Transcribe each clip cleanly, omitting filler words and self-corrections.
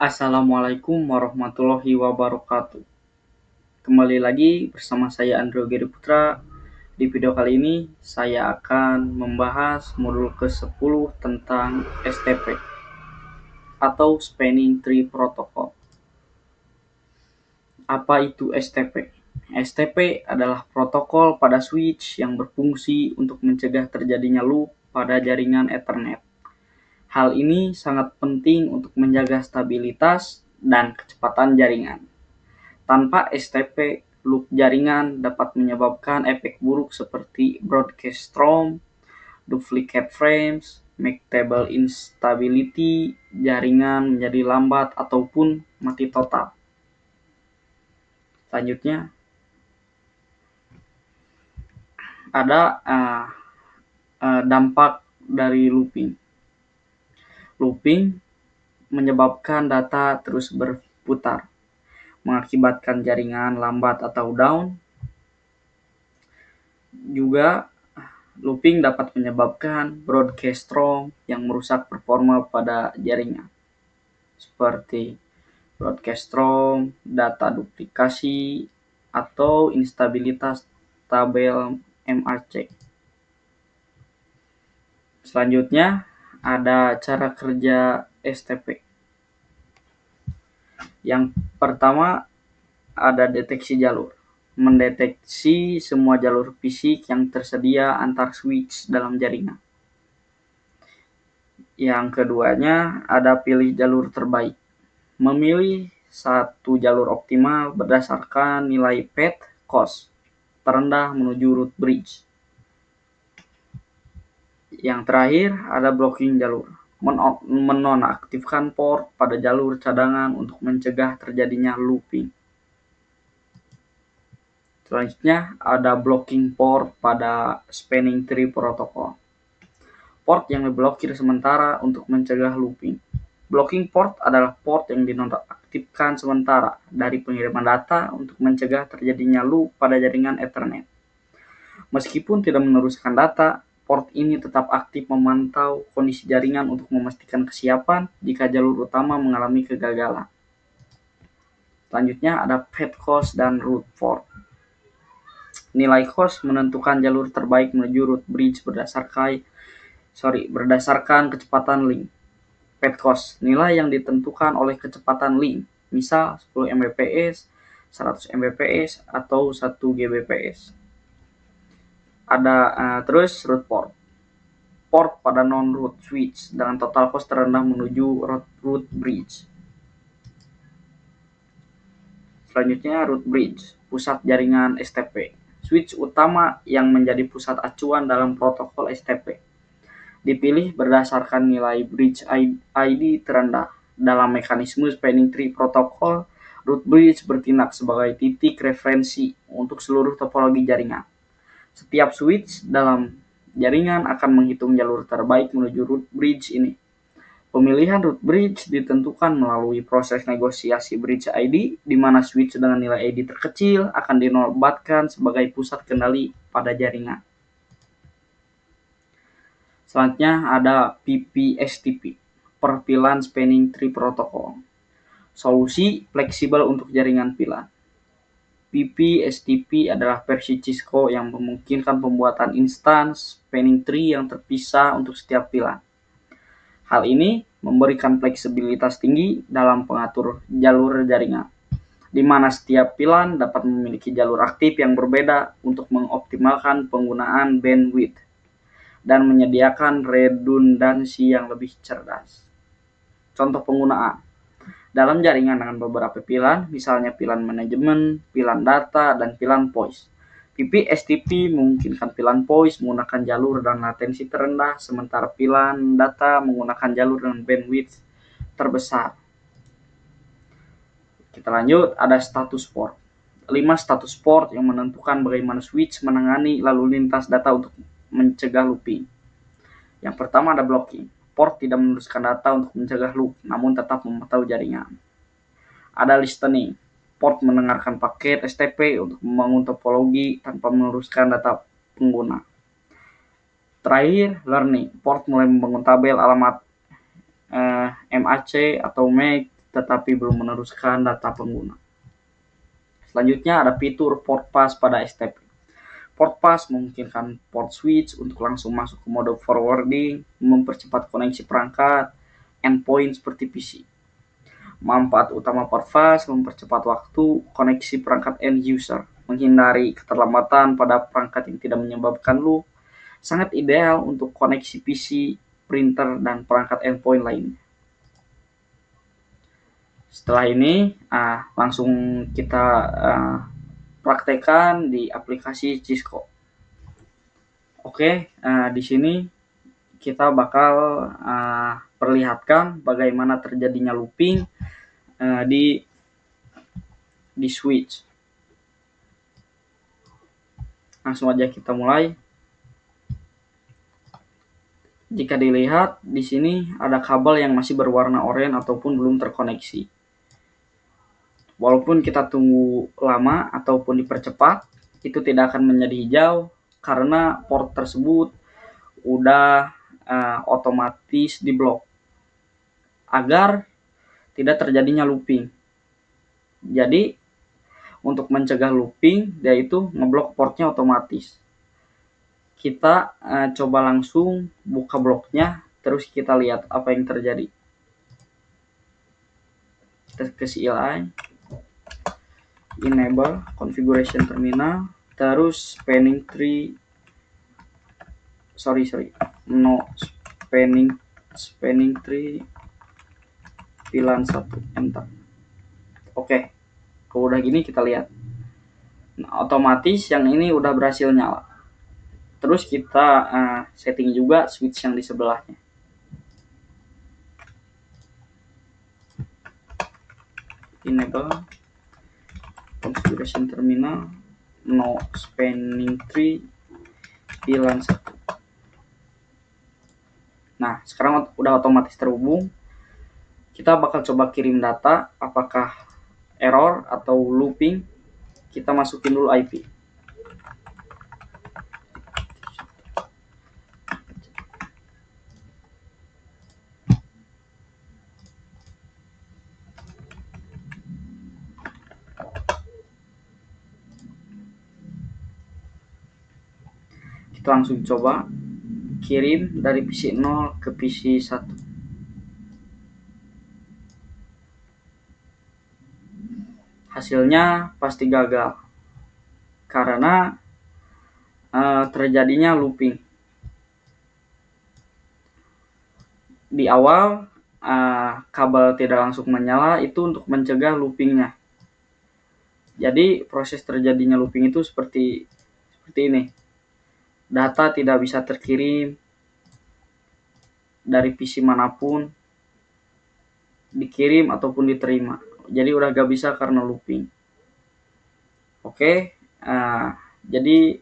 Assalamualaikum warahmatullahi wabarakatuh. Kembali lagi bersama saya Andrew Giri Putra. Di video kali ini saya akan membahas modul ke-10 tentang STP atau Spanning Tree Protocol. Apa itu STP? STP adalah protokol pada switch yang berfungsi untuk mencegah terjadinya loop pada jaringan Ethernet. Hal ini sangat penting untuk menjaga stabilitas dan kecepatan jaringan. Tanpa STP, loop jaringan dapat menyebabkan efek buruk seperti broadcast storm, duplicate frames, make table instability, jaringan menjadi lambat ataupun mati total. Selanjutnya, ada dampak dari looping. Looping menyebabkan data terus berputar, mengakibatkan jaringan lambat atau down. Juga looping dapat menyebabkan broadcast storm yang merusak performa pada jaringan, seperti broadcast storm, data duplikasi, atau instabilitas tabel MRC. Selanjutnya, ada cara kerja STP. Yang pertama, ada deteksi jalur. Mendeteksi semua jalur fisik yang tersedia antar switch dalam jaringan. Yang keduanya, ada pilih jalur terbaik. Memilih satu jalur optimal berdasarkan nilai path cost terendah menuju root bridge. Yang terakhir, ada blocking jalur. Menonaktifkan port pada jalur cadangan untuk mencegah terjadinya looping. Selanjutnya, ada blocking port pada Spanning Tree Protocol. Port yang diblokir sementara untuk mencegah looping. Blocking port adalah port yang dinonaktifkan sementara dari pengiriman data untuk mencegah terjadinya loop pada jaringan Ethernet. Meskipun tidak meneruskan data, port ini tetap aktif memantau kondisi jaringan untuk memastikan kesiapan jika jalur utama mengalami kegagalan. Selanjutnya ada path cost dan root port. Nilai cost menentukan jalur terbaik menuju root bridge berdasarkan kecepatan link. Path cost, nilai yang ditentukan oleh kecepatan link, misal 10 Mbps, 100 Mbps, atau 1 Gbps. Ada terus root port. Port pada non-root switch dengan total cost terendah menuju root bridge. Selanjutnya root bridge, pusat jaringan STP. Switch utama yang menjadi pusat acuan dalam protokol STP. Dipilih berdasarkan nilai bridge ID terendah. Dalam mekanisme Spanning Tree Protocol, root bridge bertindak sebagai titik referensi untuk seluruh topologi jaringan. Setiap switch dalam jaringan akan menghitung jalur terbaik menuju root bridge ini. Pemilihan root bridge ditentukan melalui proses negosiasi bridge ID, di mana switch dengan nilai ID terkecil akan dinobatkan sebagai pusat kendali pada jaringan. Selanjutnya ada PPSTP, perpilan Spanning Tree Protocol. Solusi fleksibel untuk jaringan pilan. PPSTP adalah versi Cisco yang memungkinkan pembuatan instance Spanning Tree yang terpisah untuk setiap pilan. Hal ini memberikan fleksibilitas tinggi dalam pengatur jalur jaringan, di mana setiap pilan dapat memiliki jalur aktif yang berbeda untuk mengoptimalkan penggunaan bandwidth dan menyediakan redundansi yang lebih cerdas. Contoh penggunaan. Dalam jaringan dengan beberapa pilan, misalnya pilan manajemen, pilan data, dan pilan voice. PPSTP memungkinkan pilan voice menggunakan jalur dan latensi terendah, sementara pilan data menggunakan jalur dengan bandwidth terbesar. Kita lanjut, ada status port. 5 status port yang menentukan bagaimana switch menangani lalu lintas data untuk mencegah looping. Yang pertama ada blocking. Port tidak meneruskan data untuk mencegah loop, namun tetap memantau jaringan. Ada listening. Port mendengarkan paket STP untuk membangun topologi tanpa meneruskan data pengguna. Terakhir, learning. Port mulai membangun tabel alamat MAC atau MAC tetapi belum meneruskan data pengguna. Selanjutnya ada fitur port pass pada STP. Port pass memungkinkan port switch untuk langsung masuk ke mode forwarding, mempercepat koneksi perangkat endpoint seperti PC. Manfaat utama port pass mempercepat waktu koneksi perangkat end user, menghindari keterlambatan pada perangkat yang tidak menyebabkan loop, sangat ideal untuk koneksi PC, printer, dan perangkat endpoint lainnya. Setelah ini langsung kita praktekkan di aplikasi Cisco. Oke, di sini kita bakal perlihatkan bagaimana terjadinya looping di switch. Langsung aja kita mulai. Jika dilihat di sini ada kabel yang masih berwarna oranye ataupun belum terkoneksi. Walaupun kita tunggu lama ataupun dipercepat, itu tidak akan menjadi hijau karena port tersebut udah otomatis diblok agar tidak terjadinya looping. Jadi untuk mencegah looping, yaitu ngeblok portnya otomatis. Kita coba langsung buka bloknya, terus kita lihat apa yang terjadi. Kita ke CLI, enable configuration terminal, terus spanning tree, spanning tree VLAN 1, enter. Oke, kalau udah gini kita lihat. Nah, otomatis yang ini udah berhasil nyala. Terus kita setting juga switch yang di sebelahnya. Enable configuration terminal, no spanning tree VLAN 1. Nah, sekarang udah otomatis terhubung. Kita bakal coba kirim data, apakah error atau looping. Kita masukin dulu IP. Kita langsung coba kirim dari PC 0 ke PC 1. Hasilnya pasti gagal karena terjadinya looping. Di awal kabel tidak langsung menyala, itu untuk mencegah loopingnya. Jadi proses terjadinya looping itu seperti ini. Data tidak bisa terkirim dari PC manapun, dikirim ataupun diterima. Jadi udah gak bisa karena looping. Oke, jadi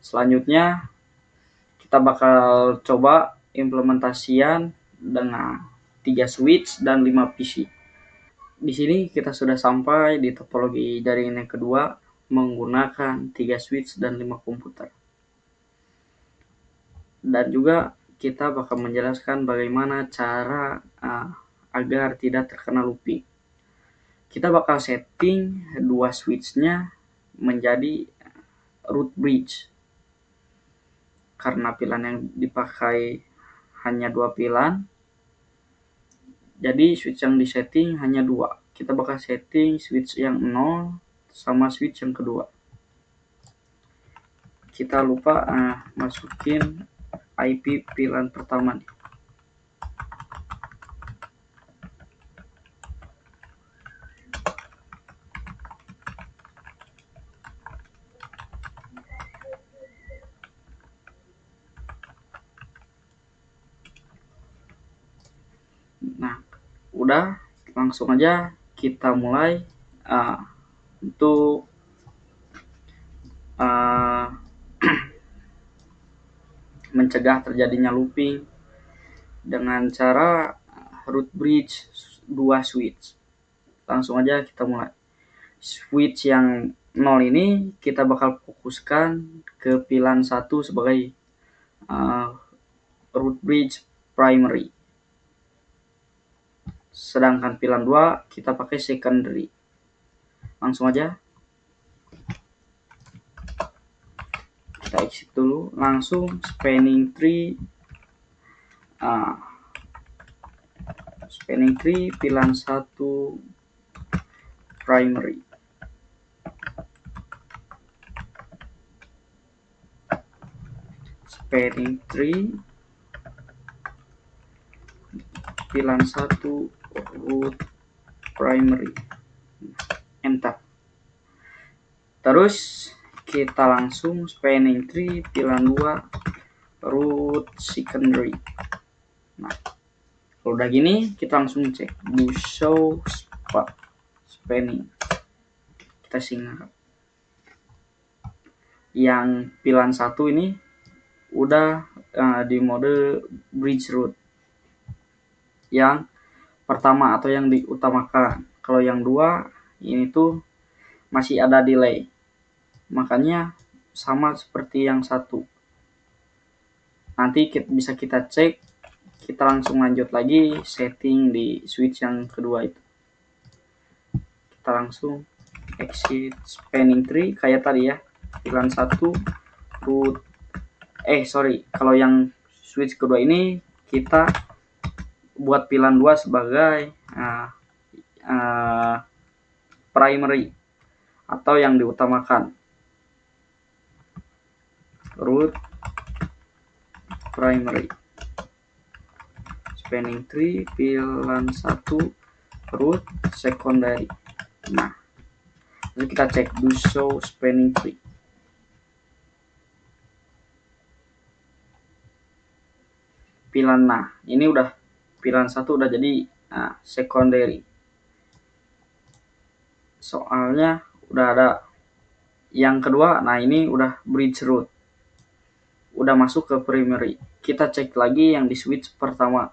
selanjutnya kita bakal coba implementasian dengan 3 switch dan 5 PC. Di sini kita sudah sampai di topologi jaringan yang kedua menggunakan 3 switch dan 5 komputer. Dan juga kita bakal menjelaskan bagaimana cara agar tidak terkena looping. Kita bakal setting 2 switch-nya menjadi root bridge. Karena pilan yang dipakai hanya 2 pilan, jadi switch yang disetting hanya 2. Kita bakal setting switch yang 0 sama switch yang kedua. Kita lupa masukin IP pilan pertama nih. Nah, udah, langsung aja kita mulai untuk mencegah terjadinya looping dengan cara root bridge 2 switch. Langsung aja kita mulai. Switch yang 0 ini kita bakal fokuskan ke pilan 1 sebagai root bridge primary. sedangkan pilihan 2 kita pakai secondary. Langsung aja kita exit dulu, langsung spanning tree, spanning tree pilihan 1 primary. Spanning tree pilihan 1 root primary. Enter. Terus kita langsung spanning tree pilihan 2 root secondary. Nah, kalau udah gini kita langsung cek do show spanning. Kita singkat. Yang pilihan 1 ini udah di mode bridge root. Yang pertama atau yang diutamakan. Kalau yang 2 ini tuh masih ada delay. Makanya sama seperti yang 1. Nanti bisa kita cek, kita langsung lanjut lagi setting di switch yang kedua itu. Kita langsung exit spanning tree kayak tadi ya. Pilihan 1 root kalau yang switch kedua ini kita buat pilihan 2 sebagai primary atau yang diutamakan, root primary. Spanning tree pilihan 1 root secondary. Nah, lalu kita cek do show spanning tree. Pilihan, nah ini udah pilihan 1 udah jadi secondary. Soalnya udah ada yang kedua. Nah, ini udah bridge root, udah masuk ke primary. Kita cek lagi yang di switch pertama,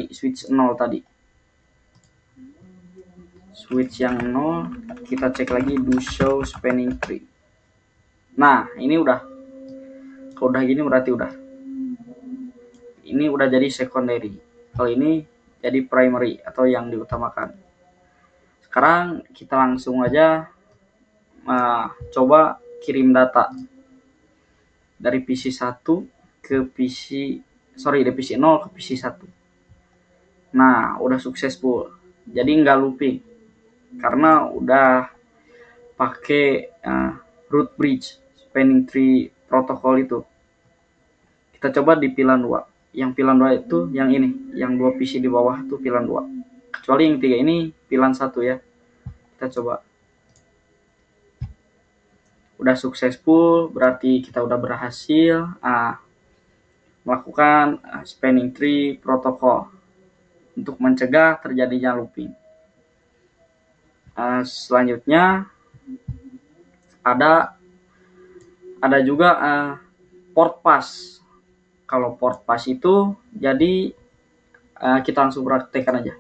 switch 0 tadi. Switch yang 0 kita cek lagi do show spanning tree. Nah, ini udah, kalau udah gini berarti ini udah jadi secondary. Kalau ini jadi primary atau yang diutamakan. Sekarang kita langsung aja coba kirim data dari PC 1 ke PC, dari PC 0 ke PC 1. Nah, udah successful. Jadi nggak looping karena udah pakai root bridge spanning tree protokol itu. Kita coba di pilihan 2. Yang pilihan 2 itu yang ini, yang 2 PC di bawah itu pilihan 2. Kecuali yang 3 ini pilihan 1 ya. Kita coba. Udah successful, berarti kita udah berhasil melakukan spanning tree protokol untuk mencegah terjadinya looping. Selanjutnya ada juga port pass. Kalau port pass itu jadi kita langsung praktekkan aja.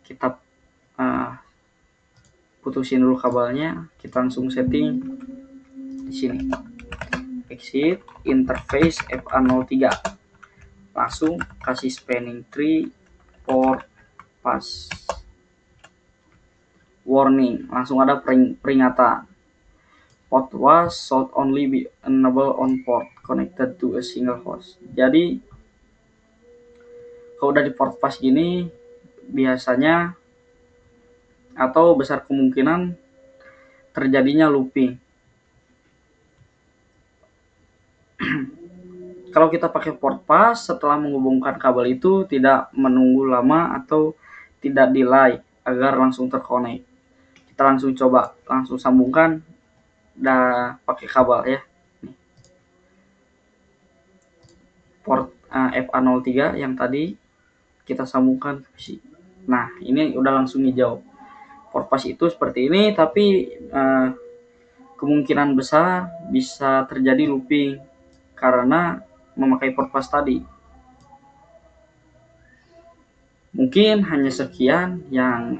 Kita putusin dulu kabelnya, kita langsung setting di sini. Exit interface FA03. Langsung kasih spanning tree port pass. Warning, langsung ada peringatan. Port was should only be enabled on port connected to a single host. Jadi kalau udah di port pass gini, biasanya atau besar kemungkinan terjadinya looping. Kalau kita pakai port pass, setelah menghubungkan kabel itu tidak menunggu lama atau tidak delay agar langsung terkonek. Kita langsung coba, langsung sambungkan pakai kabel ya. Port FA03 yang tadi kita sambungkan ke PC. Nah, ini udah langsung hijau. Port pass itu seperti ini, tapi kemungkinan besar bisa terjadi looping karena memakai port pass tadi. Mungkin hanya sekian yang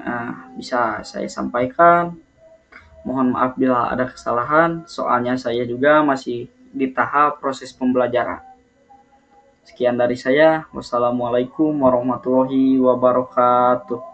bisa saya sampaikan. Mohon maaf bila ada kesalahan, soalnya saya juga masih di tahap proses pembelajaran. Sekian dari saya. Wassalamualaikum warahmatullahi wabarakatuh.